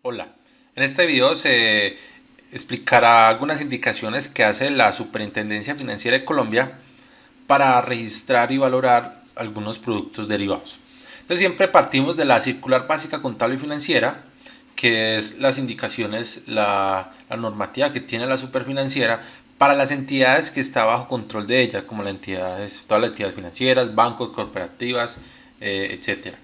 Hola, en este video se explicará algunas indicaciones que hace la Superintendencia Financiera de Colombia para registrar y valorar algunos productos derivados. Entonces siempre partimos de la circular básica contable y financiera, que es las indicaciones, la normativa que tiene la superfinanciera para las entidades que está bajo control de ella, como todas las entidades financieras, bancos, corporativas, etcétera.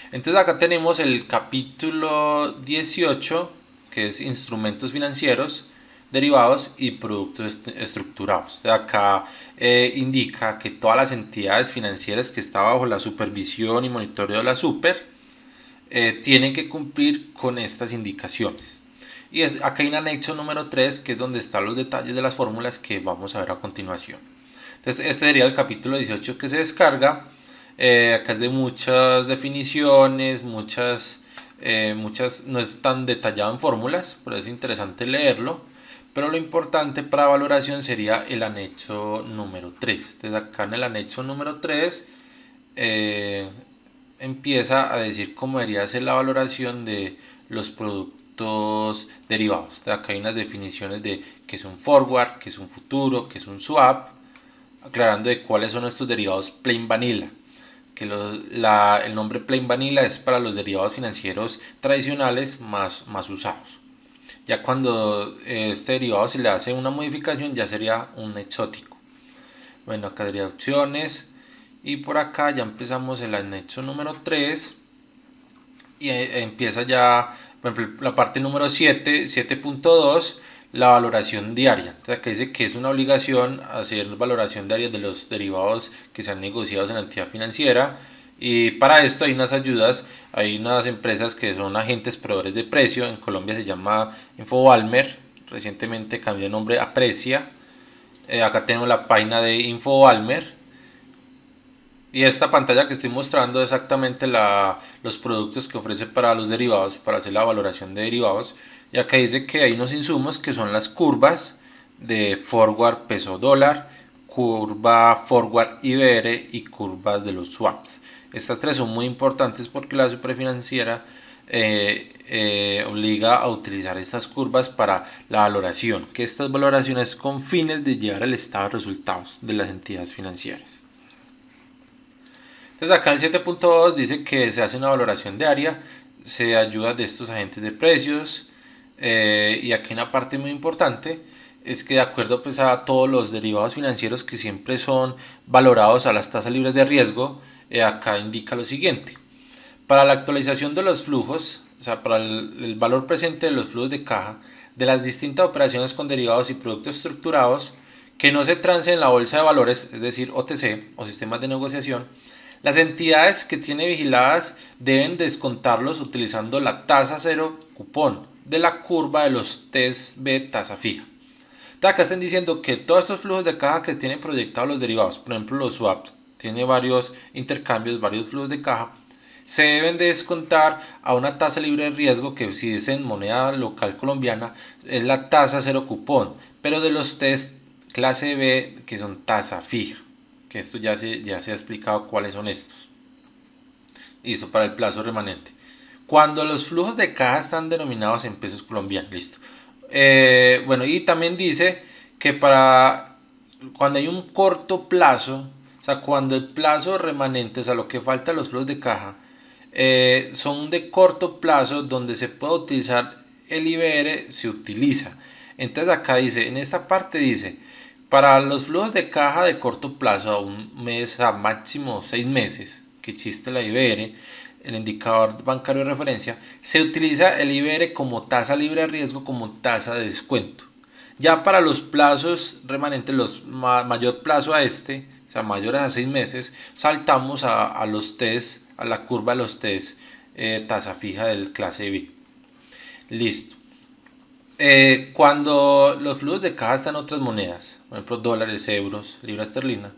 Entonces acá tenemos el capítulo 18, que es instrumentos financieros, derivados y productos estructurados. De acá indica que todas las entidades financieras que están bajo la supervisión y monitoreo de la super tienen que cumplir con estas indicaciones. Y acá hay un anexo número 3, que es donde están los detalles de las fórmulas que vamos a ver a continuación. Entonces este sería el capítulo 18 que se descarga. Acá es de muchas definiciones, no es tan detallado en fórmulas, pero es interesante leerlo. Pero lo importante para valoración sería el anexo número 3. Desde acá en el anexo número 3 empieza a decir cómo debería ser la valoración de los productos derivados. De acá hay unas definiciones de qué es un forward, qué es un futuro, qué es un swap, aclarando de cuáles son estos derivados plain vanilla, que el nombre plain vanilla es para los derivados financieros tradicionales más usados. Ya cuando este derivado se le hace una modificación ya sería un exótico. Bueno, acá sería opciones y por acá ya empezamos el anexo número 3 y empieza ya, por ejemplo, la parte número 7.2, la valoración diaria. Entonces acá dice que es una obligación hacer valoración diaria de los derivados que sean negociados en la entidad financiera, y para esto hay unas ayudas, hay unas empresas que son agentes proveedores de precio. En Colombia se llama Infobalmer, recientemente cambió de nombre a Precia. Acá tenemos la página de Infobalmer. Y esta pantalla que estoy mostrando es exactamente los productos que ofrece para los derivados, para hacer la valoración de derivados. Y acá dice que hay unos insumos que son las curvas de forward peso dólar, curva forward IBR y curvas de los swaps. Estas tres son muy importantes porque la superfinanciera obliga a utilizar estas curvas para la valoración, que estas valoraciones con fines de llevar al estado de resultados de las entidades financieras. Entonces acá en 7.2 dice que se hace una valoración diaria, se ayuda de estos agentes de precios, y aquí una parte muy importante es que de acuerdo pues a todos los derivados financieros que siempre son valorados a las tasas libres de riesgo, acá indica lo siguiente: para la actualización de los flujos, o sea, para el valor presente de los flujos de caja de las distintas operaciones con derivados y productos estructurados que no se trancen en la bolsa de valores, es decir, OTC o sistemas de negociación, las entidades que tiene vigiladas deben descontarlos utilizando la tasa cero cupón de la curva de los TES-B tasa fija. Entonces acá están diciendo que todos estos flujos de caja que tienen proyectados los derivados, por ejemplo los swaps, tiene varios intercambios, varios flujos de caja, se deben de descontar a una tasa libre de riesgo que, si es en moneda local colombiana, es la tasa cero cupón, pero de los test clase B, que son tasa fija, que esto ya se ha explicado cuáles son estos. Listo, para el plazo remanente. Cuando los flujos de caja están denominados en pesos colombianos, listo. Bueno, y también dice que para cuando hay un corto plazo, o sea, cuando el plazo remanente, o sea, lo que falta de los flujos de caja, son de corto plazo, donde se puede utilizar el IBR, se utiliza. Entonces acá dice, en esta parte dice, para los flujos de caja de corto plazo, a un mes, a máximo 6 meses, que existe la IBR, el indicador bancario de referencia, se utiliza el IBR como tasa libre de riesgo, como tasa de descuento. Ya para los plazos remanentes, los mayor plazo a este, o sea, mayores a 6 meses, saltamos a los test, a la curva de los test, tasa fija del clase B. Listo. Cuando los flujos de caja están en otras monedas, por ejemplo dólares, euros, libra esterlina,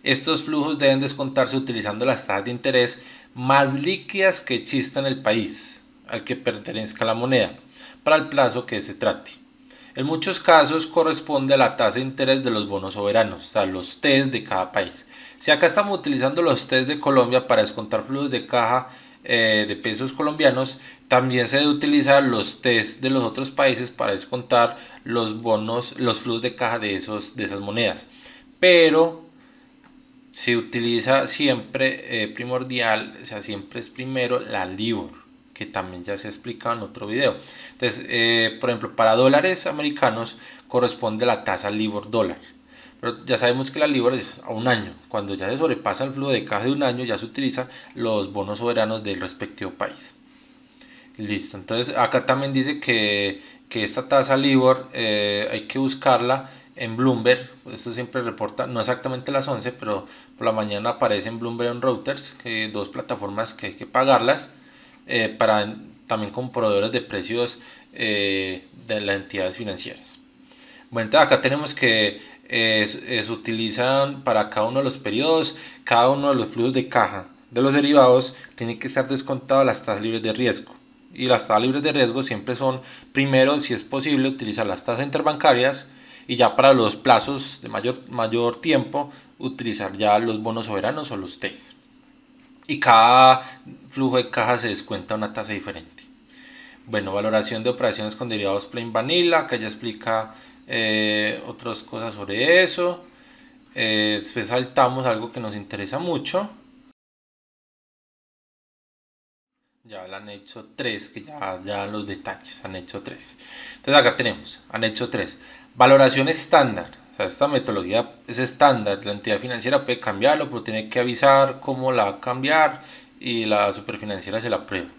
estos flujos deben descontarse utilizando las tasas de interés más líquidas que existan en el país al que pertenezca la moneda, para el plazo que se trate. En muchos casos corresponde a la tasa de interés de los bonos soberanos, o sea, los TES de cada país. Si acá estamos utilizando los TES de Colombia para descontar flujos de caja, de pesos colombianos, también se debe utilizar los TES de los otros países para descontar los bonos, los flujos de caja de esas monedas. Pero se utiliza siempre primordial, o sea, siempre es primero la LIBOR, que también ya se ha explicado en otro video. Entonces, por ejemplo, para dólares americanos corresponde la tasa LIBOR dólar. Pero ya sabemos que la LIBOR es a un año. Cuando ya se sobrepasa el flujo de caja de un año, ya se utilizan los bonos soberanos del respectivo país. Listo. Entonces, acá también dice que esta tasa LIBOR hay que buscarla en Bloomberg. Esto siempre reporta, no exactamente las 11, pero por la mañana aparece en Bloomberg en Reuters, que dos plataformas que hay que pagarlas para también con proveedores de precios de las entidades financieras. Bueno, entonces acá tenemos que se utilizan para cada uno de los periodos, cada uno de los flujos de caja de los derivados tiene que estar descontado las tasas libres de riesgo. Y las tasas libres de riesgo siempre son, primero, si es posible, utilizar las tasas interbancarias y ya para los plazos de mayor tiempo, utilizar ya los bonos soberanos o los TES. Y cada flujo de caja se descuenta una tasa diferente. Bueno, valoración de operaciones con derivados plain vanilla, que ya explica otras cosas sobre eso. Después saltamos algo que nos interesa mucho. Ya el anexo 3, que ya los detalles, anexo 3. Entonces acá tenemos anexo 3, valoración estándar. O sea, esta metodología es estándar, la entidad financiera puede cambiarlo, pero tiene que avisar cómo la va a cambiar y la superfinanciera se la aprueba.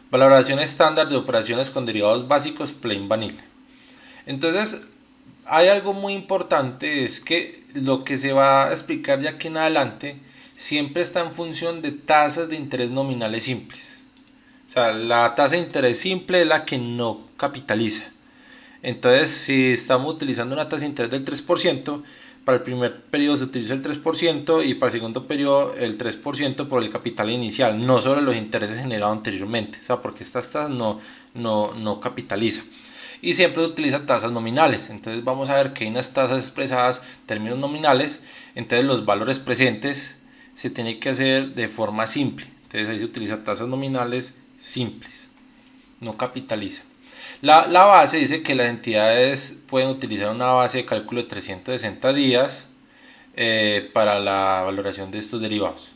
Valoración estándar de operaciones con derivados básicos plain vanilla. Entonces, hay algo muy importante, es que lo que se va a explicar de aquí en adelante siempre está en función de tasas de interés nominales simples. O sea, la tasa de interés simple es la que no capitaliza. Entonces, si estamos utilizando una tasa de interés del 3%, para el primer periodo se utiliza el 3% y para el segundo periodo el 3% por el capital inicial, no sobre los intereses generados anteriormente. O sea, porque estas tasas no capitalizan. Y siempre se utiliza tasas nominales. Entonces vamos a ver que hay unas tasas expresadas en términos nominales. Entonces los valores presentes se tienen que hacer de forma simple. Entonces ahí se utiliza tasas nominales simples, no capitaliza. La base dice que las entidades pueden utilizar una base de cálculo de 360 días para la valoración de estos derivados.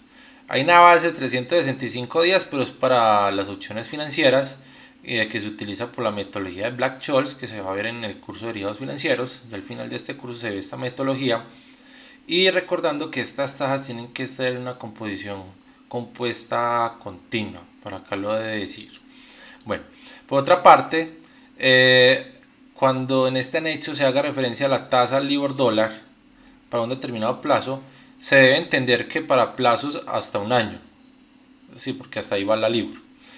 Hay una base de 365 días, pero es para las opciones financieras que se utiliza por la metodología de Black-Scholes, que se va a ver en el curso de derivados financieros. Y al final de este curso se ve esta metodología. Y recordando que estas tasas tienen que estar en una composición compuesta continua, por acá lo he de decir. Bueno, por otra parte, cuando en este anexo se haga referencia a la tasa LIBOR dólar para un determinado plazo, se debe entender que para plazos hasta un año, sí, porque hasta ahí va la LIBOR,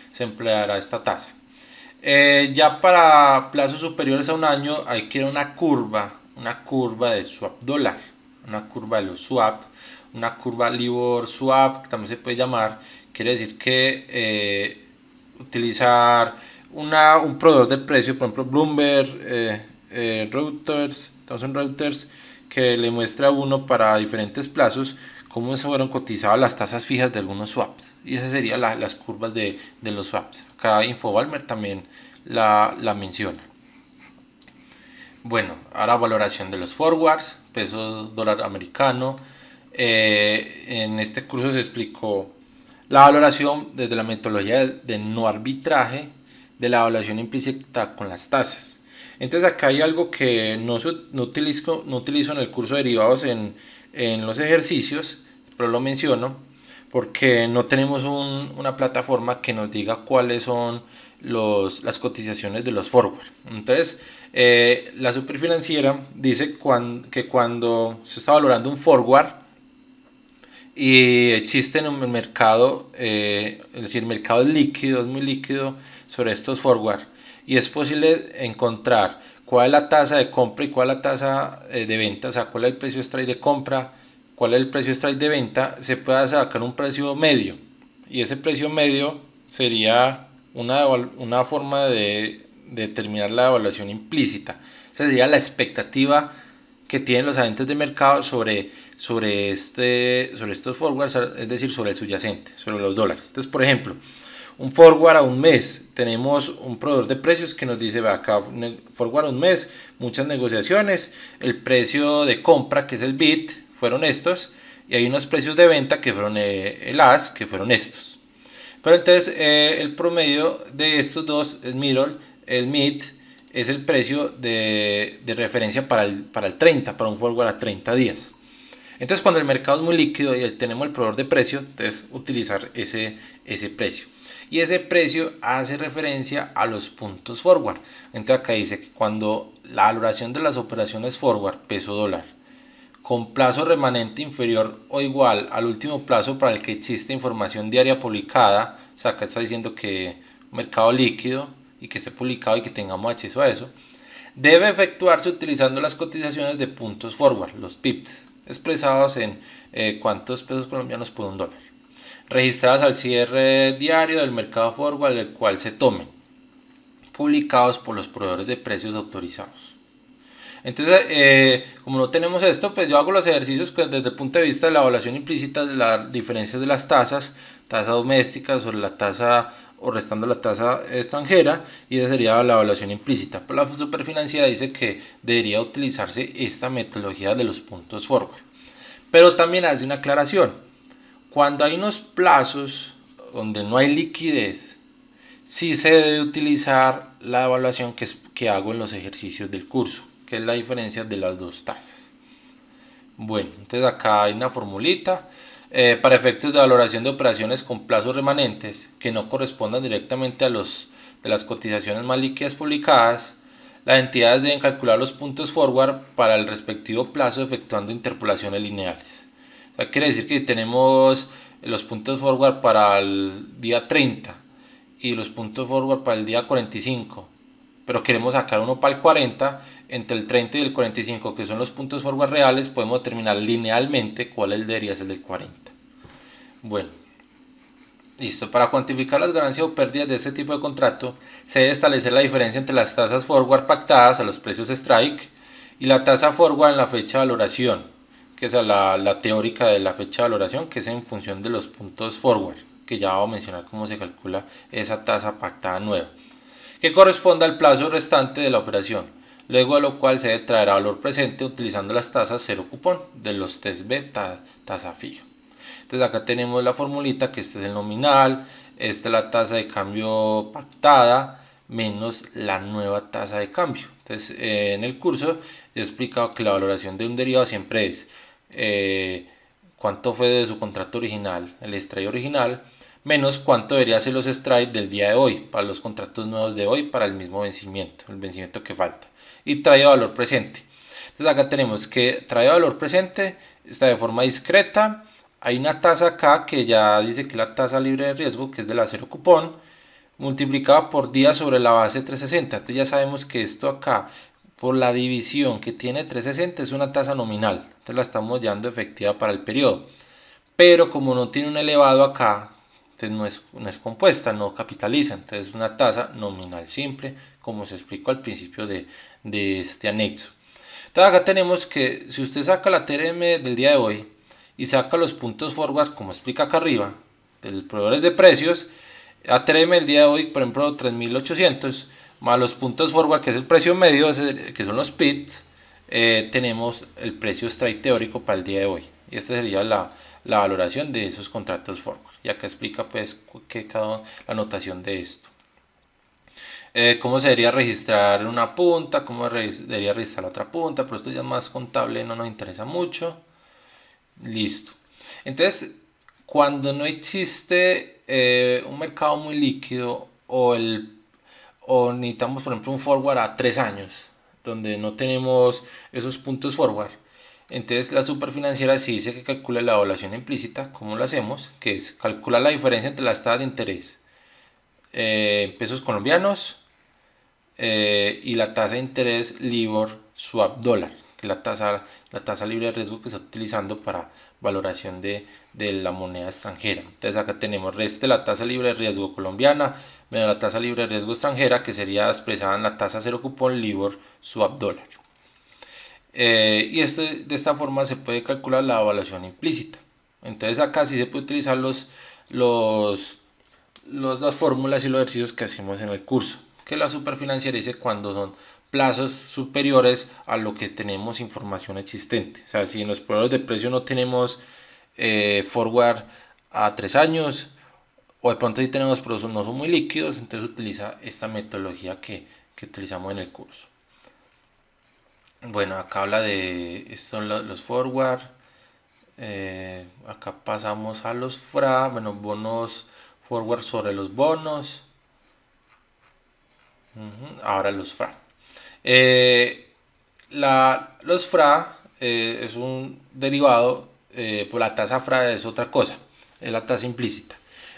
se empleará esta tasa. Ya para plazos superiores a un año hay que ir a una curva de swap dólar, una curva de los swap, una curva LIBOR swap, que también se puede llamar. Quiere decir que utilizar un proveedor de precios, por ejemplo Bloomberg, Reuters, Thomson Reuters, que le muestra a uno para diferentes plazos cómo se fueron cotizadas las tasas fijas de algunos swaps. Y esas serían las curvas de los swaps. Acá Infobalmer también la menciona. Bueno, ahora valoración de los forwards, peso dólar americano. En este curso se explicó la valoración desde la metodología de no arbitraje, de la evaluación implícita con las tasas. Entonces acá hay algo que no utilizo en el curso de derivados en los ejercicios, pero lo menciono porque no tenemos una plataforma que nos diga cuáles son las cotizaciones de los forward. Entonces, la superfinanciera dice que cuando se está valorando un forward y existe en el mercado, es decir, el mercado es líquido, es muy líquido sobre estos forward, y es posible encontrar cuál es la tasa de compra y cuál es la tasa de venta, o sea, cuál es el precio strike de compra, cuál es el precio strike de venta, se puede sacar un precio medio, y ese precio medio sería una forma de determinar la evaluación implícita. Esa sería la expectativa que tienen los agentes de mercado sobre estos forwards, es decir, sobre el subyacente, sobre los dólares. Entonces, por ejemplo, un forward a un mes. Tenemos un proveedor de precios que nos dice, ve acá, forward a un mes, muchas negociaciones, el precio de compra, que es el bid, fueron estos, y hay unos precios de venta que fueron el as, que fueron estos. Pero entonces el promedio de estos dos, el mid, es el precio de referencia para el 30, para un forward a 30 días. Entonces cuando el mercado es muy líquido y tenemos el proveedor de precio, entonces utilizar ese precio. Y ese precio hace referencia a los puntos forward. Entonces acá dice que cuando la valoración de las operaciones forward, peso dólar, con plazo remanente inferior o igual al último plazo para el que existe información diaria publicada, o sea, acá está diciendo que mercado líquido y que esté publicado y que tengamos acceso a eso, debe efectuarse utilizando las cotizaciones de puntos forward, los pips, expresados en cuántos pesos colombianos por un dólar, registradas al cierre diario del mercado forward del cual se tomen, publicados por los proveedores de precios autorizados. Entonces, como no tenemos esto, pues yo hago los ejercicios desde el punto de vista de la evaluación implícita de las diferencias de las tasas, tasa doméstica sobre la tasa o restando la tasa extranjera, y esa sería la evaluación implícita. Pero la superfinanciera dice que debería utilizarse esta metodología de los puntos forward. Pero también hace una aclaración. Cuando hay unos plazos donde no hay liquidez, sí se debe utilizar la evaluación que hago en los ejercicios del curso, que es la diferencia de las dos tasas. Bueno, entonces acá hay una formulita. Para efectos de valoración de operaciones con plazos remanentes que no correspondan directamente a los de las cotizaciones más líquidas publicadas, las entidades deben calcular los puntos forward para el respectivo plazo efectuando interpolaciones lineales. O sea, quiere decir que tenemos los puntos forward para el día 30 y los puntos forward para el día 45, pero queremos sacar uno para el 40, entre el 30 y el 45, que son los puntos forward reales, podemos determinar linealmente cuál debería ser el del 40. Bueno, listo. Para cuantificar las ganancias o pérdidas de este tipo de contrato, se debe establecer la diferencia entre las tasas forward pactadas a los precios strike y la tasa forward en la fecha de valoración, que es la teórica de la fecha de valoración, que es en función de los puntos forward, que ya vamos a mencionar cómo se calcula esa tasa pactada nueva, que corresponde al plazo restante de la operación, luego de lo cual se debe traer a valor presente utilizando las tasas cero cupón de los TES-B tasa fija. Entonces acá tenemos la formulita, que este es el nominal, esta es la tasa de cambio pactada menos la nueva tasa de cambio. Entonces en el curso he explicado que la valoración de un derivado siempre es cuánto fue de su contrato original, el strike original, menos cuánto debería ser los strikes del día de hoy, para los contratos nuevos de hoy, para el mismo vencimiento, el vencimiento que falta, y trae valor presente. Entonces acá tenemos que trae valor presente, está de forma discreta, hay una tasa acá que ya dice que es la tasa libre de riesgo, que es de la cero cupón, multiplicada por día sobre la base 360. Entonces ya sabemos que esto acá, por la división que tiene 360, es una tasa nominal, entonces la estamos llevando efectiva para el periodo, pero como no tiene un elevado acá, entonces no es compuesta, no capitaliza, entonces es una tasa nominal simple, como se explicó al principio de este anexo. Entonces acá tenemos que si usted saca la TRM del día de hoy y saca los puntos forward, como explica acá arriba, del proveedores de precios, la TRM del día de hoy, por ejemplo, 3.800, más los puntos forward, que es el precio medio, que son los PITs, tenemos el precio strike teórico para el día de hoy. Y esta sería la valoración de esos contratos forward. Y acá explica pues la notación de esto. Cómo se debería registrar una punta, cómo debería registrar la otra punta, pero esto ya es más contable, no nos interesa mucho. Listo. Entonces, cuando no existe un mercado muy líquido o necesitamos, por ejemplo, un forward a 3 años, donde no tenemos esos puntos forward, entonces la superfinanciera sí dice que calcula la evaluación implícita. ¿Cómo lo hacemos? Que es calcular la diferencia entre las tasas de interés en pesos colombianos y la tasa de interés LIBOR swap dólar, que es la tasa libre de riesgo que se está utilizando para valoración de la moneda extranjera. Entonces acá tenemos reste la tasa libre de riesgo colombiana menos la tasa libre de riesgo extranjera, que sería expresada en la tasa cero cupón LIBOR swap dólar. Y de esta forma se puede calcular la evaluación implícita. Entonces acá sí se puede utilizar las fórmulas y los ejercicios que hacemos en el curso. Que la superfinanciera dice cuando son plazos superiores a lo que tenemos información existente. O sea, si en los proveedores de precio no tenemos forward a 3 años, o de pronto si tenemos pero no son muy líquidos, entonces utiliza esta metodología que utilizamos en el curso. Bueno, acá habla de estos son los forward. Acá pasamos a los FRA, bueno, bonos forward sobre los bonos. Ahora los FRA. Los FRA es un derivado, por la tasa FRA es otra cosa, es la tasa implícita.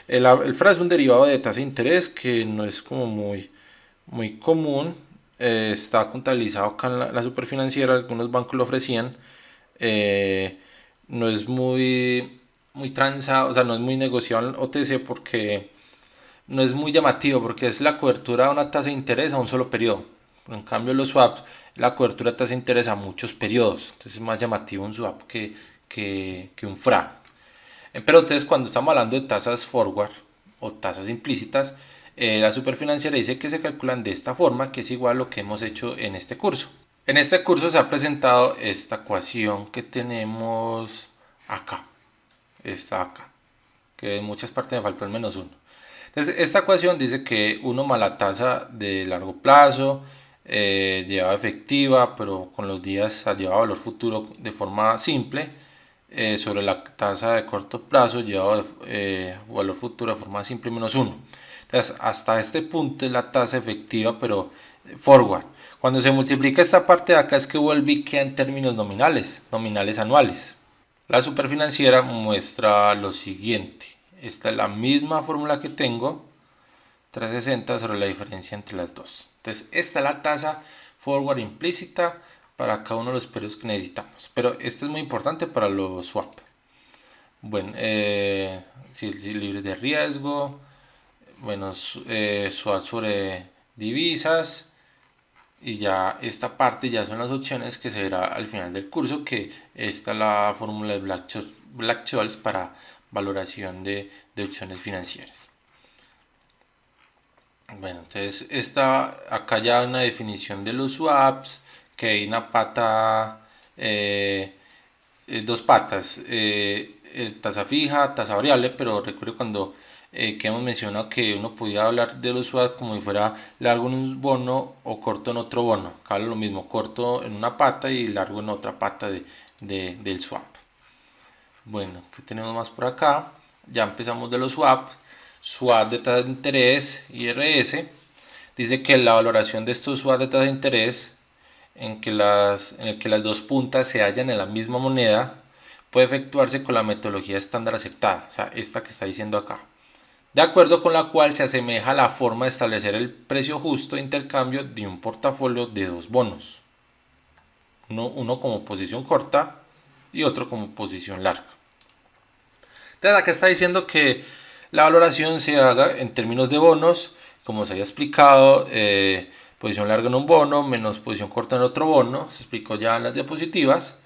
El FRA es un derivado de tasa de interés que no es como muy común. Está contabilizado acá en la superfinanciera, algunos bancos lo ofrecían. No es muy transado, o sea, no es muy negociado en OTC porque no es muy llamativo, porque es la cobertura de una tasa de interés a un solo periodo. En cambio, los swaps, la cobertura de tasa de interés a muchos periodos. Entonces es más llamativo un swap que un FRA. Pero entonces cuando estamos hablando de tasas forward o tasas implícitas, la superfinanciera dice que se calculan de esta forma, que es igual a lo que hemos hecho en este curso. En este curso se ha presentado esta ecuación que tenemos acá. Esta acá. Que en muchas partes me faltó el menos 1. Entonces, esta ecuación dice que 1 más la tasa de largo plazo, llevada efectiva, pero con los días llevado valor futuro de forma simple, sobre la tasa de corto plazo, llevado valor futuro de forma simple menos 1. Entonces, hasta este punto es la tasa efectiva, pero forward. Cuando se multiplica esta parte de acá es que vuelve y queda en términos nominales anuales. La superfinanciera muestra lo siguiente. Esta es la misma fórmula que tengo, 360 sobre la diferencia entre las dos. Entonces, esta es la tasa forward implícita para cada uno de los periodos que necesitamos. Pero esto es muy importante para los swap. Bueno, si es libre de riesgo. Bueno, swap sobre divisas. Y ya esta parte ya son las opciones que se verá al final del curso, que esta es la fórmula de Black-Scholes para valoración de opciones financieras. Bueno, entonces acá ya una definición de los swaps, que hay una pata, dos patas, tasa fija, tasa variable, pero recuerdo cuando que hemos mencionado que uno podía hablar de los swaps como si fuera largo en un bono o corto en otro bono. Acá lo mismo, corto en una pata y largo en otra pata del swap. Bueno, ¿qué tenemos más por acá? Ya empezamos de los swaps. Swap de tasa de interés, IRS, dice que la valoración de estos swaps de tasa de interés en el que las dos puntas se hallan en la misma moneda puede efectuarse con la metodología estándar aceptada, o sea, esta que está diciendo acá, de acuerdo con la cual se asemeja a la forma de establecer el precio justo de intercambio de un portafolio de dos bonos, uno como posición corta y otro como posición larga. Entonces acá está diciendo que la valoración se haga en términos de bonos, como se había explicado, posición larga en un bono menos posición corta en otro bono, se explicó ya en las diapositivas,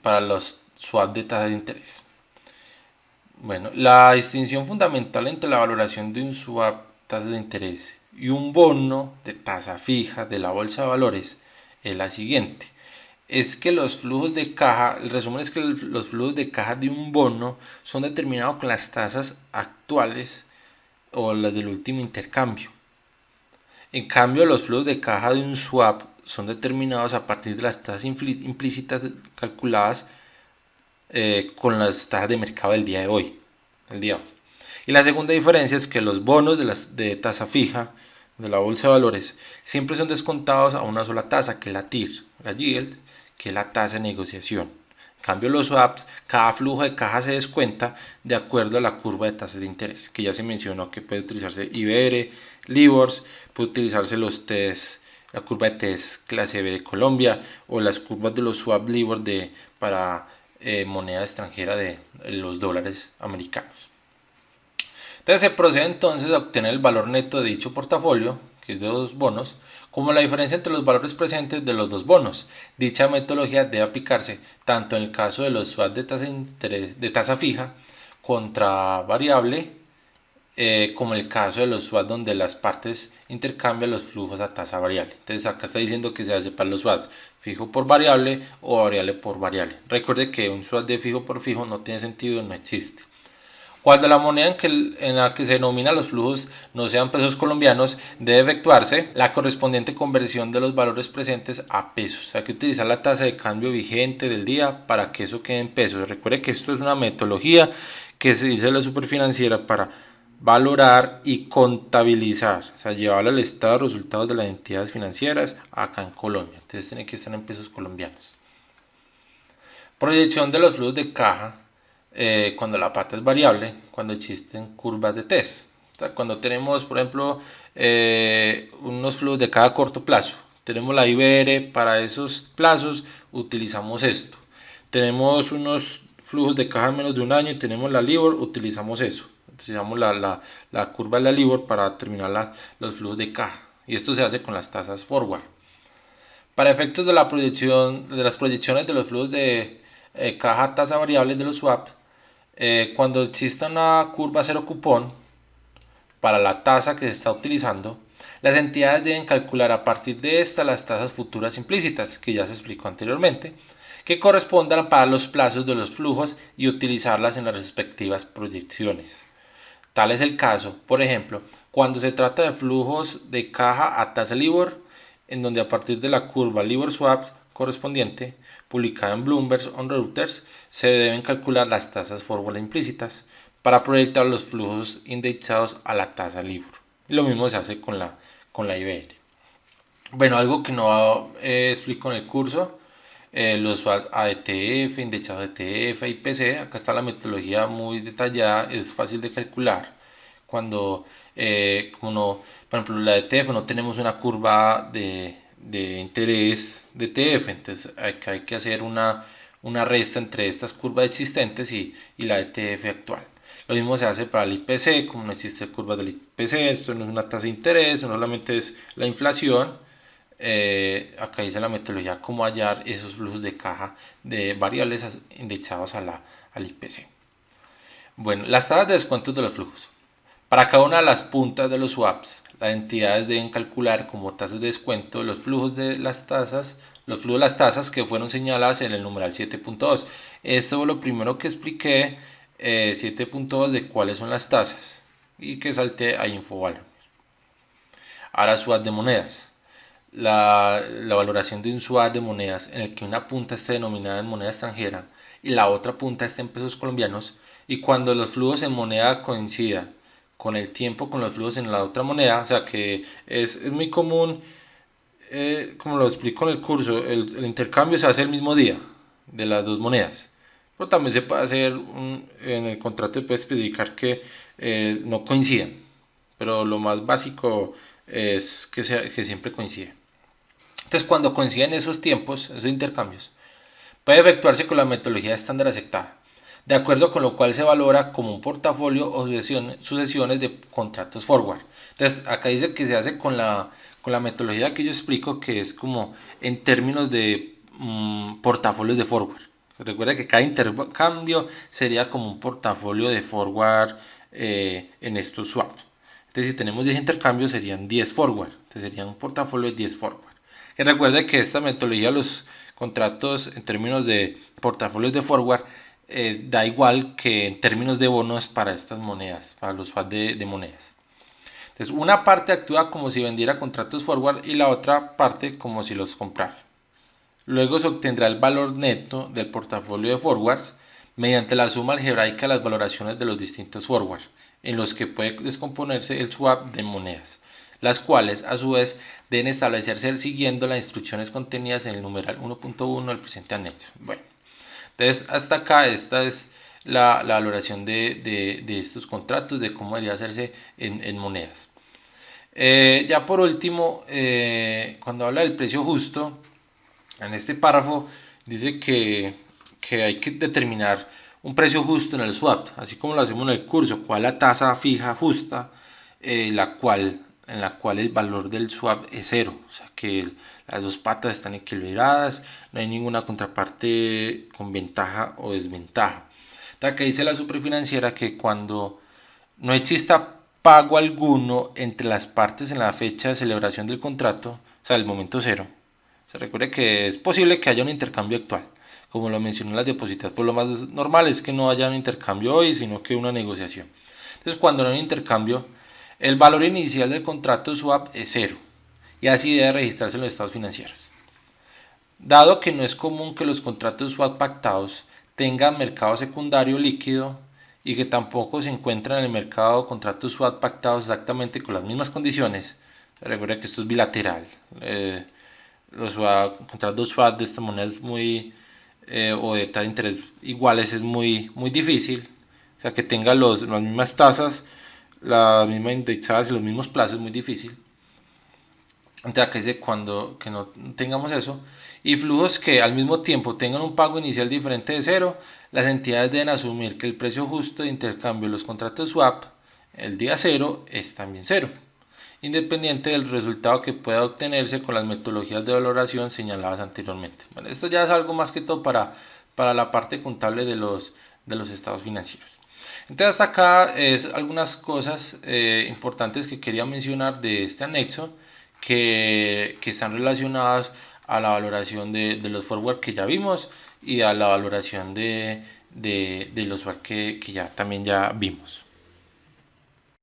para los swaps de tasa de interés. Bueno, la distinción fundamental entre la valoración de un swap tasa de interés y un bono de tasa fija de la bolsa de valores es la siguiente. Es que los flujos de caja, el resumen es que los flujos de caja de un bono son determinados con las tasas actuales o las del último intercambio. En cambio, los flujos de caja de un swap son determinados a partir de las tasas implícitas calculadas con las tasas de mercado del día de hoy. Y la segunda diferencia es que los bonos de tasa fija de la bolsa de valores siempre son descontados a una sola tasa, que es la TIR, la yield, que es la tasa de negociación. En cambio, los swaps, cada flujo de caja se descuenta de acuerdo a la curva de tasas de interés, que ya se mencionó que puede utilizarse IBR, LIBORs, puede utilizarse la curva de test clase B de Colombia o las curvas de los swap LIBOR para moneda extranjera de los dólares americanos. Entonces se procede entonces a obtener el valor neto de dicho portafolio, que es de dos bonos, como la diferencia entre los valores presentes de los dos bonos. Dicha metodología debe aplicarse tanto en el caso de los swaps de tasa fija contra variable como el caso de los swaps donde las partes intercambian los flujos a tasa variable. Entonces acá está diciendo que se hace para los swaps fijo por variable o variable por variable. Recuerde que un swap de fijo por fijo no tiene sentido, no existe. Cuando la moneda en la que se denominan los flujos no sean pesos colombianos, debe efectuarse la correspondiente conversión de los valores presentes a pesos. Hay que utilizar la tasa de cambio vigente del día para que eso quede en pesos. Recuerde que esto es una metodología que se dice la superfinanciera para valorar y contabilizar, o sea, llevarlo al estado de resultados de las entidades financieras acá en Colombia. Entonces tiene que estar en pesos colombianos. Proyección de los flujos de caja cuando la pata es variable, cuando existen curvas de test. O sea, cuando tenemos, por ejemplo, unos flujos de caja a corto plazo, tenemos la IBR, para esos plazos utilizamos esto. Tenemos unos flujos de caja menos de un año y tenemos la LIBOR, utilizamos eso. Utilizamos la curva de la LIBOR para determinar los flujos de caja. Y esto se hace con las tasas forward. Para efectos de la proyección, de las proyecciones de los flujos de caja tasa variable de los swap, cuando exista una curva cero cupón para la tasa que se está utilizando, las entidades deben calcular a partir de esta las tasas futuras implícitas, que ya se explicó anteriormente, que correspondan para los plazos de los flujos y utilizarlas en las respectivas proyecciones. Tal es el caso, por ejemplo, cuando se trata de flujos de caja a tasa LIBOR, en donde a partir de la curva LIBOR Swap correspondiente, publicada en Bloomberg on Reuters, se deben calcular las tasas forward implícitas para proyectar los flujos indexados a la tasa LIBOR. Lo mismo se hace con la IBR. Bueno, algo que no explico en el curso, los swap a ETF, indexados a ETF, IPC, acá está la metodología muy detallada, es fácil de calcular. Cuando, por ejemplo, la ETF no tenemos una curva de interés de ETF, entonces acá hay que hacer una resta entre estas curvas existentes y la ETF actual. Lo mismo se hace para el IPC, como no existe curva del IPC, esto no es una tasa de interés, solamente es la inflación. Acá dice la metodología cómo hallar esos flujos de caja de variables indexados al IPC. Bueno, las tasas de descuentos de los flujos. Para cada una de las puntas de los swaps, las entidades deben calcular como tasas de descuento los flujos de las tasas, los flujos de las tasas que fueron señaladas en el numeral 7.2. Esto fue lo primero que expliqué, 7.2 de cuáles son las tasas y que salté a Infovalor. Ahora swap de monedas. La valoración de un swap de monedas en el que una punta esté denominada en moneda extranjera y la otra punta esté en pesos colombianos, y cuando los flujos en moneda coincidan con el tiempo con los flujos en la otra moneda, o sea que es muy común, como lo explico en el curso, el intercambio se hace el mismo día de las dos monedas. Pero también se puede hacer, en el contrato puede especificar que no coincidan, pero lo más básico es que siempre coincide. Entonces, cuando coinciden esos tiempos, esos intercambios, puede efectuarse con la metodología estándar aceptada, de acuerdo con lo cual se valora como un portafolio o sucesiones de contratos forward. Entonces, acá dice que se hace con la metodología que yo explico, que es como en términos de portafolios de forward. Recuerda que cada intercambio sería como un portafolio de forward en estos swaps. Entonces, si tenemos 10 intercambios, serían 10 forward. Entonces, sería un portafolio de 10 forward. Y recuerde que esta metodología, los contratos en términos de portafolios de forward, da igual que en términos de bonos para estas monedas, para los swaps de monedas. Entonces, una parte actúa como si vendiera contratos forward y la otra parte como si los comprara. Luego se obtendrá el valor neto del portafolio de forwards mediante la suma algebraica de las valoraciones de los distintos forwards, en los que puede descomponerse el swap de monedas, las cuales a su vez deben establecerse siguiendo las instrucciones contenidas en el numeral 1.1 del presente anexo. Bueno, entonces hasta acá esta es la valoración de estos contratos, de cómo debería hacerse en monedas. Ya por último, cuando habla del precio justo, en este párrafo dice que hay que determinar un precio justo en el swap, así como lo hacemos en el curso, cuál la tasa fija justa, en la cual el valor del swap es cero, o sea que las dos patas están equilibradas, no hay ninguna contraparte con ventaja o desventaja. Acá dice la superfinanciera que cuando no exista pago alguno entre las partes en la fecha de celebración del contrato, o sea, el momento cero. Se recuerde que es posible que haya un intercambio actual, como lo mencioné en las diapositivas, pues lo más normal es que no haya un intercambio hoy, sino que una negociación. Entonces, cuando no hay un intercambio, el valor inicial del contrato swap es cero, y así debe registrarse en los estados financieros. Dado que no es común que los contratos swap pactados tengan mercado secundario líquido y que tampoco se encuentran en el mercado de contratos swap pactados exactamente con las mismas condiciones, recuerda que esto es bilateral. Los contratos swap de esta moneda es muy, o de tasa de interés iguales es muy difícil. O sea, que tenga las mismas tasas, las mismas indexadas y los mismos plazos es muy difícil. Entonces acá dice cuando que no tengamos eso. Y flujos que al mismo tiempo tengan un pago inicial diferente de cero, las entidades deben asumir que el precio justo de intercambio de los contratos swap el día cero es también cero, independiente del resultado que pueda obtenerse con las metodologías de valoración señaladas anteriormente. Bueno, esto ya es algo más que todo para la parte contable de los estados financieros. Entonces hasta acá es algunas cosas importantes que quería mencionar de este anexo que están relacionadas a la valoración de los forward que ya vimos y a la valoración de los swap que ya también ya vimos.